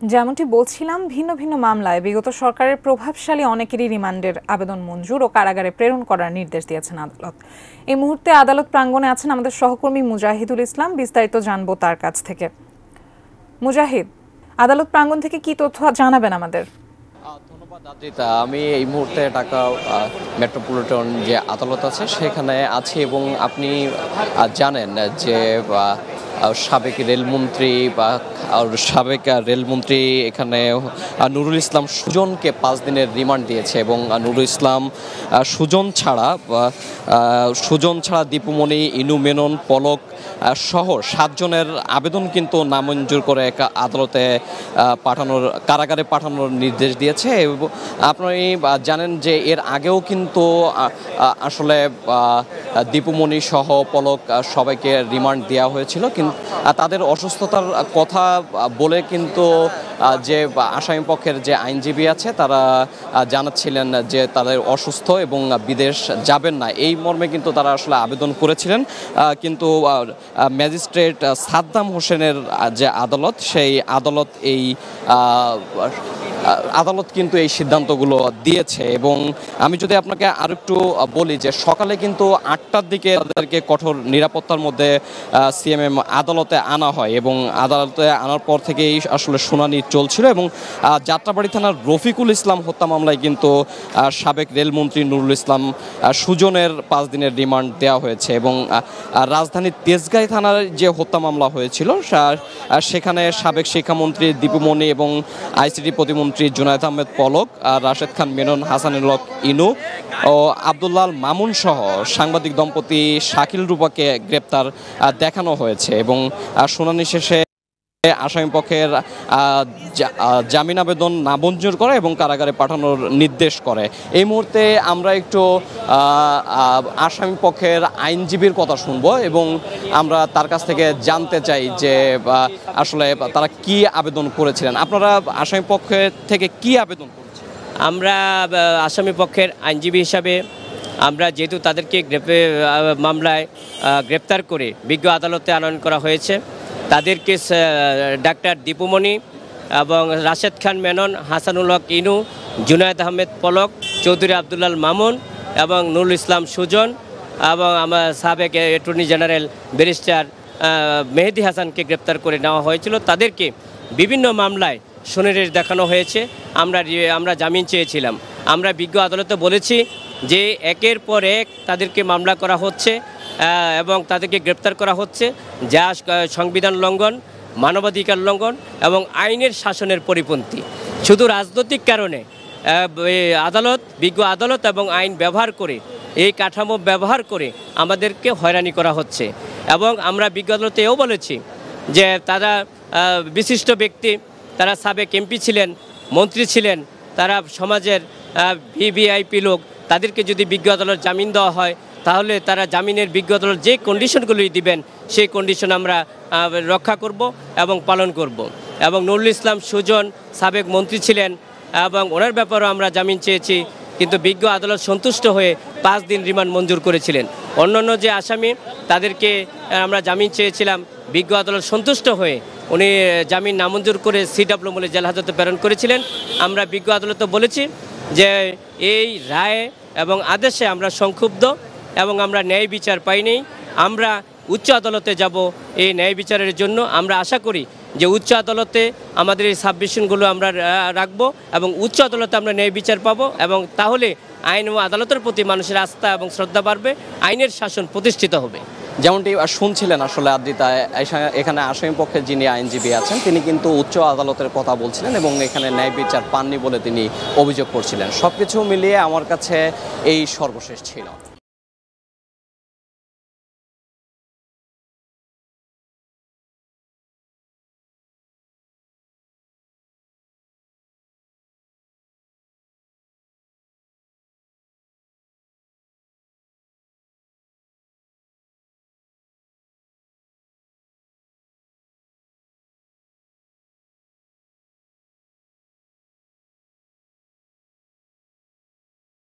যেমনটি বলছিলাম, ভিন্ন ভিন্ন মামলায় বিগত সরকারের প্রভাবশালী অনেকেরই রিমান্ডের আবেদন মঞ্জুর ও কারাগারে প্রেরণ করার নির্দেশ দিয়েছেন আদালত। এই মুহূর্তে আদালত প্রাঙ্গণে আছেন আমাদের সহকর্মী মুজাহিদুল ইসলাম। বিস্তারিত জানবো তার কাছ থেকে। মুজাহিদ, আদালত প্রাঙ্গণ থেকে কি তথ্য জানাবেন আমাদের? ধন্যবাদ আদ্রিতা। আমি এই মুহূর্তে ঢাকা মেট্রোপলিটন যে আদালত আছে সেখানে আছি এবং আপনি জানেন যে সাবেক রেলমন্ত্রী এখানে নুরুল ইসলাম সুজনকে 5 দিনের রিমান্ড দিয়েছে এবং নুরুল ইসলাম সুজন ছাড়া দীপুমণি, ইনু মেনন, পলক সহ 7 জনের আবেদন কিন্তু নামঞ্জুর করে আদালতে কারাগারে পাঠানোর নির্দেশ দিয়েছে। আপনি জানেন যে এর আগেও কিন্তু আসলে দীপুমণি সহ পলক সবাইকে রিমান্ড দেওয়া হয়েছিল, কিন্তু তাদের অসুস্থতার কথা বলে কিন্তু যে আসামি পক্ষের যে আইনজীবী আছে তারা জানাচ্ছিলেন যে তাদের অসুস্থ এবং বিদেশ যাবেন না, এই মর্মে কিন্তু তারা আসলে আবেদন করেছিলেন। কিন্তু ম্যাজিস্ট্রেট সাদ্দাম হোসেনের যে আদালত, সেই আদালত কিন্তু এই সিদ্ধান্তগুলো দিয়েছে। এবং আমি যদি আপনাকে আর একটু বলি যে সকালে কিন্তু 8টার দিকে তাদেরকে কঠোর নিরাপত্তার মধ্যে সিএমএম আদালতে আনা হয় এবং আদালতে আনার পর থেকেই আসলে শুনানি চলছিল। এবং যাত্রাবাড়ি থানার রফিকুল ইসলাম হত্যা মামলায় কিন্তু সাবেক রেলমন্ত্রী নুরুল ইসলাম সুজনের 5 দিনের রিমান্ড দেওয়া হয়েছে। এবং রাজধানীর তেজগাঁও থানার যে হত্যা মামলা হয়েছিল সেখানে সাবেক শিক্ষামন্ত্রী দীপুমণি এবং আইসিটি প্রতিমন্ত্রী জুনায়েদ আহমেদ পলক, রাশেদ খান মেনন, হাসানুল হক ইনু ও আব্দুল্লাহ মামুন সহ সাংবাদিক দম্পতি শাকিল রূপাকে গ্রেপ্তার দেখানো হয়েছে। এবং শুনানি শেষে আসামি পক্ষের জামিন আবেদন নামঞ্জুর করে এবং কারাগারে পাঠানোর নির্দেশ করে। এই মুহূর্তে আমরা একটু আসামি পক্ষের আইনজীবীর কথা শুনবো এবং আমরা তার কাছ থেকে জানতে চাই যে আসলে তারা কি আবেদন করেছিলেন। আপনারা আসামি পক্ষের থেকে কি আবেদন করেছেন? আমরা আসামি পক্ষের আইনজীবী হিসাবে আমরা যেহেতু তাদেরকে মামলায় গ্রেপ্তার করে বিজ্ঞ আদালতে আনয়ন করা হয়েছে, তাদেরকে ডাক্তার দীপুমণি এবং রাশেদ খান মেনন, হাসানুল হক ইনু, জুনায়েদ আহমেদ পলক, চৌধুরী আব্দুল্লাহ মামুন এবং নুরুল ইসলাম সুজন এবং আমার সাবেক অ্যাটর্নি জেনারেল ব্যারিস্টার মেহেদি হাসানকে গ্রেপ্তার করে নেওয়া হয়েছিল। তাদেরকে বিভিন্ন মামলায় সুনির্দেশ দেখানো হয়েছে। আমরা জামিন চেয়েছিলাম। আমরা বিজ্ঞ আদালতে বলেছি যে একের পর এক তাদেরকে মামলা করা হচ্ছে এবং তাদেরকে গ্রেপ্তার করা হচ্ছে, যা সংবিধান লঙ্ঘন, মানবাধিকার লঙ্ঘন এবং আইনের শাসনের পরিপন্থী। শুধু রাজনৈতিক কারণে বিজ্ঞ আদালত এবং আইন ব্যবহার করে, এই কাঠামো ব্যবহার করে আমাদেরকে হয়রানি করা হচ্ছে। এবং আমরা বিজ্ঞ আদালতে এও বলেছি যে তারা বিশিষ্ট ব্যক্তি, তারা সাবেক এমপি ছিলেন, মন্ত্রী ছিলেন, তারা সমাজের ভিভিআইপি লোক, তাদেরকে যদি বিজ্ঞ আদালত জামিন দেওয়া হয় তাহলে তারা জামিনের বিজ্ঞ আদালত যে কন্ডিশনগুলি দিবেন সেই কন্ডিশন আমরা রক্ষা করব এবং পালন করব। এবং নুরুল ইসলাম সুজন সাবেক মন্ত্রী ছিলেন এবং ওনার ব্যাপারেও আমরা জামিন চেয়েছি, কিন্তু বিজ্ঞ আদালত সন্তুষ্ট হয়ে 5 দিন রিমান্ড মঞ্জুর করেছিলেন। অন্যান্য যে আসামি তাদেরকে আমরা জামিন চেয়েছিলাম, বিজ্ঞ আদালত সন্তুষ্ট হয়ে উনি জামিন নামঞ্জুর করে সিডব্লিউ মূলে জেল হাজতে প্রেরণ করেছিলেন। আমরা বিজ্ঞ আদালতে বলেছি যে এই রায় এবং আদেশে আমরা সংক্ষুব্ধ এবং আমরা ন্যায় বিচার পাইনি। আমরা উচ্চ আদালতে যাব এই ন্যায় বিচারের জন্য। আমরা আশা করি যে উচ্চ আদালতে আমাদের এই সাবমিশনগুলো আমরা রাখবো এবং উচ্চ আদালতে আমরা ন্যায় বিচার পাবো এবং তাহলে আইন ও আদালতের প্রতি মানুষের আস্থা এবং শ্রদ্ধা বাড়বে, আইনের শাসন প্রতিষ্ঠিত হবে। যেমনটি শুনছিলেন আসলে আদ্রিতা, এখানে আসামি পক্ষে যিনি আইনজীবী আছেন তিনি কিন্তু উচ্চ আদালতের কথা বলছিলেন এবং এখানে ন্যায় বিচার পাননি বলে তিনি অভিযোগ করছিলেন। সবকিছু মিলিয়ে আমার কাছে এই সর্বশেষ ছিল।